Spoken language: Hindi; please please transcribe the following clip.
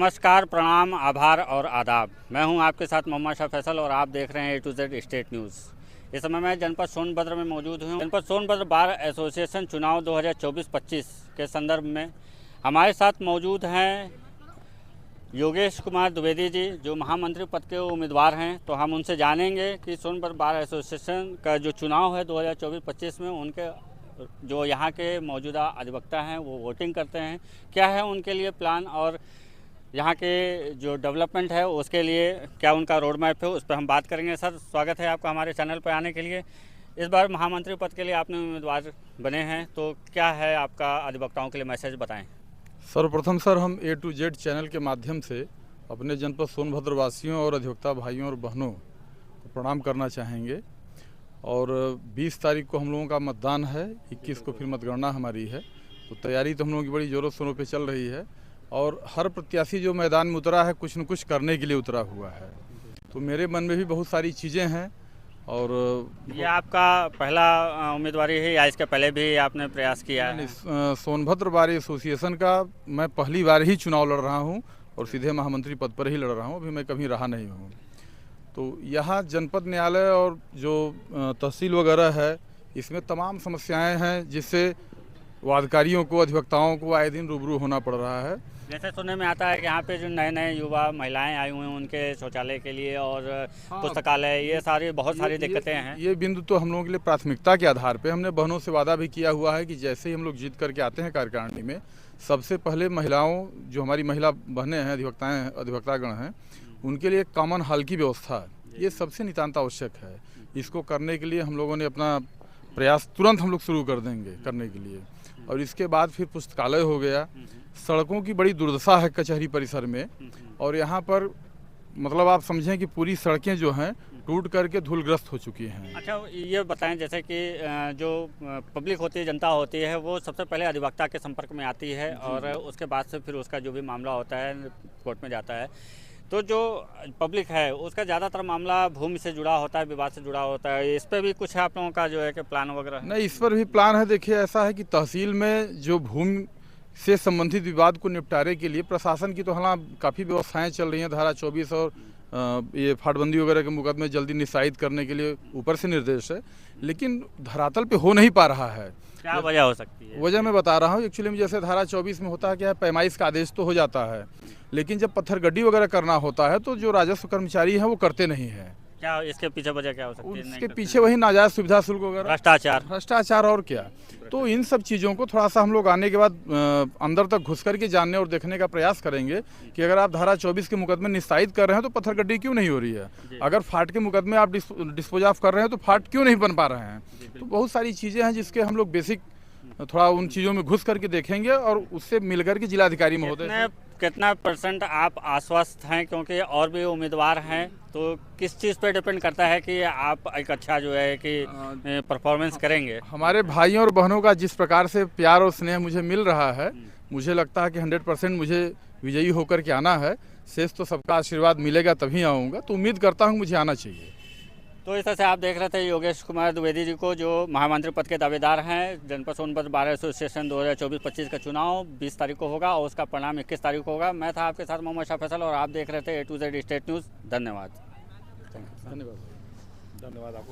नमस्कार, प्रणाम, आभार और आदाब। मैं हूं आपके साथ मोहम्मद शाह फैसल और आप देख रहे हैं A to Z state news. इस समय मैं जनपद सोनभद्र में मौजूद हूं। जनपद सोनभद्र बार एसोसिएशन चुनाव 2024-25 के संदर्भ में हमारे साथ मौजूद हैं योगेश कुमार द्विवेदी जी, जो महामंत्री पद के उम्मीदवार हैं। तो हम उनसे जानेंगे कि सोनभद्र बार एसोसिएशन का जो चुनाव है 2024-25 में उनके जो यहाँ के मौजूदा अधिवक्ता हैं वो वोटिंग करते हैं, क्या है उनके लिए प्लान और यहाँ के जो डेवलपमेंट है उसके लिए क्या उनका रोड मैप है, उस पर हम बात करेंगे। सर, स्वागत है आपका हमारे चैनल पर आने के लिए। इस बार महामंत्री पद के लिए आपने उम्मीदवार बने हैं, तो क्या है आपका अधिवक्ताओं के लिए मैसेज बताएं। सर्वप्रथम सर, हम A to Z चैनल के माध्यम से अपने जनपद सोनभद्र वासियों और अधिवक्ता भाइयों और बहनों को प्रणाम करना चाहेंगे। और 20 तारीख को हम लोगों का मतदान है, 21 को फिर मतगणना हमारी है। तो तैयारी तो हम लोगों की बड़ी ज़ोरों शोरों पे चल रही है और हर प्रत्याशी जो मैदान में उतरा है कुछ न कुछ करने के लिए उतरा हुआ है। तो मेरे मन में भी बहुत सारी चीज़ें हैं। और ये आपका पहला उम्मीदवारी है या इसके पहले भी आपने प्रयास किया है? सोनभद्र बार एसोसिएशन का मैं पहली बार ही चुनाव लड़ रहा हूँ और सीधे महामंत्री पद पर ही लड़ रहा हूँ, अभी मैं कभी रहा नहीं हूँ। तो यहाँ जनपद न्यायालय और जो तहसील वगैरह है इसमें तमाम समस्याएं हैं जिससे वादकारियों को, अधिवक्ताओं को आए दिन रूबरू होना पड़ रहा है। जैसे सुनने में आता है कि यहाँ पे जो नए नए युवा महिलाएं आई हुई हैं उनके शौचालय के लिए और पुस्तकालय, ये सारी बहुत सारी दिक्कतें हैं। ये बिंदु तो हम लोगों के लिए प्राथमिकता के आधार पे हमने बहनों से वादा भी किया हुआ है कि जैसे ही हम लोग जीत करके आते हैं कार्यकारिणी में, सबसे पहले महिलाओं, जो हमारी महिला बहनें हैं, अधिवक्तागण हैं, उनके लिए एक कॉमन हॉल की व्यवस्था, ये सबसे नितांत आवश्यक है। इसको करने के लिए हम लोगों ने अपना प्रयास तुरंत हम लोग शुरू कर देंगे करने के लिए। और इसके बाद फिर पुस्तकालय हो गया। सड़कों की बड़ी दुर्दशा है कचहरी परिसर में, और यहाँ पर मतलब आप समझें कि पूरी सड़कें जो हैं टूट करके धूलग्रस्त हो चुकी हैं। अच्छा, ये बताएं, जैसे कि जो पब्लिक होती है, जनता होती है, वो सबसे पहले अधिवक्ता के संपर्क में आती है और उसके बाद से फिर उसका जो भी मामला होता है कोर्ट में जाता है। तो जो पब्लिक है उसका ज़्यादातर मामला भूमि से जुड़ा होता है, विवाद से जुड़ा होता है। इस पर भी कुछ आप लोगों का जो है कि प्लान वगैरह है? नहीं, इस पर भी प्लान है। देखिए, ऐसा है कि तहसील में जो भूमि से संबंधित विवाद को निपटारे के लिए प्रशासन की तो हालांकि काफ़ी व्यवस्थाएं चल रही हैं। धारा 24 और ये फाटबंदी वगैरह के मुकदमे जल्दी निस्तारित करने के लिए ऊपर से निर्देश है, लेकिन धरातल पे हो नहीं पा रहा है। क्या वजह हो सकती है? वजह मैं बता रहा हूँ। एक्चुअली में जैसे धारा 24 में होता है क्या है, पैमाइश का आदेश तो हो जाता है, लेकिन जब पत्थर गड्डी वगैरह करना होता है तो जो राजस्व कर्मचारी हैं वो करते नहीं हैं। क्या इसके पीछे वजह क्या हो सकती है? उसके पीछे वही नाजायज सुविधा शुल्क वगैरह, भ्रष्टाचार और क्या। तो इन सब चीज़ों को थोड़ा सा हम लोग आने के बाद अंदर तक घुस करके जानने और देखने का प्रयास करेंगे कि अगर आप धारा 24 के मुकदमे निस्तारित कर रहे हैं तो पत्थर गड्डी क्यों नहीं हो रही है। अगर फाट के मुकदमे आप डिस्पोज ऑफ कर रहे हैं तो फाट क्यों नहीं बन पा रहे हैं। तो बहुत सारी चीज़ें हैं जिसके हम लोग बेसिक थोड़ा उन चीज़ों में घुस करके देखेंगे और उससे मिलकर के जिलाधिकारी महोदय कितना % आप आश्वस्त हैं, क्योंकि और भी उम्मीदवार हैं, तो किस चीज़ पे डिपेंड करता है कि आप एक अच्छा जो है कि परफॉर्मेंस करेंगे? हमारे भाइयों और बहनों का जिस प्रकार से प्यार और स्नेह मुझे मिल रहा है, मुझे लगता है कि 100% मुझे विजयी होकर के आना है। शेष तो सबका आशीर्वाद मिलेगा तभी आऊँगा, तो उम्मीद करता हूँ मुझे आना चाहिए। तो इस तरह से आप देख रहे थे योगेश कुमार द्विवेदी जी को, जो महामंत्री पद के दावेदार हैं। जनपद सोनभद्र बार एसोसिएशन 2024-25 का चुनाव 20 तारीख को होगा और उसका परिणाम 21 तारीख को होगा। मैं था आपके साथ मोहम्मद शाह फैसल और आप देख रहे थे A to Z state news. धन्यवाद। धन्यवाद आपको।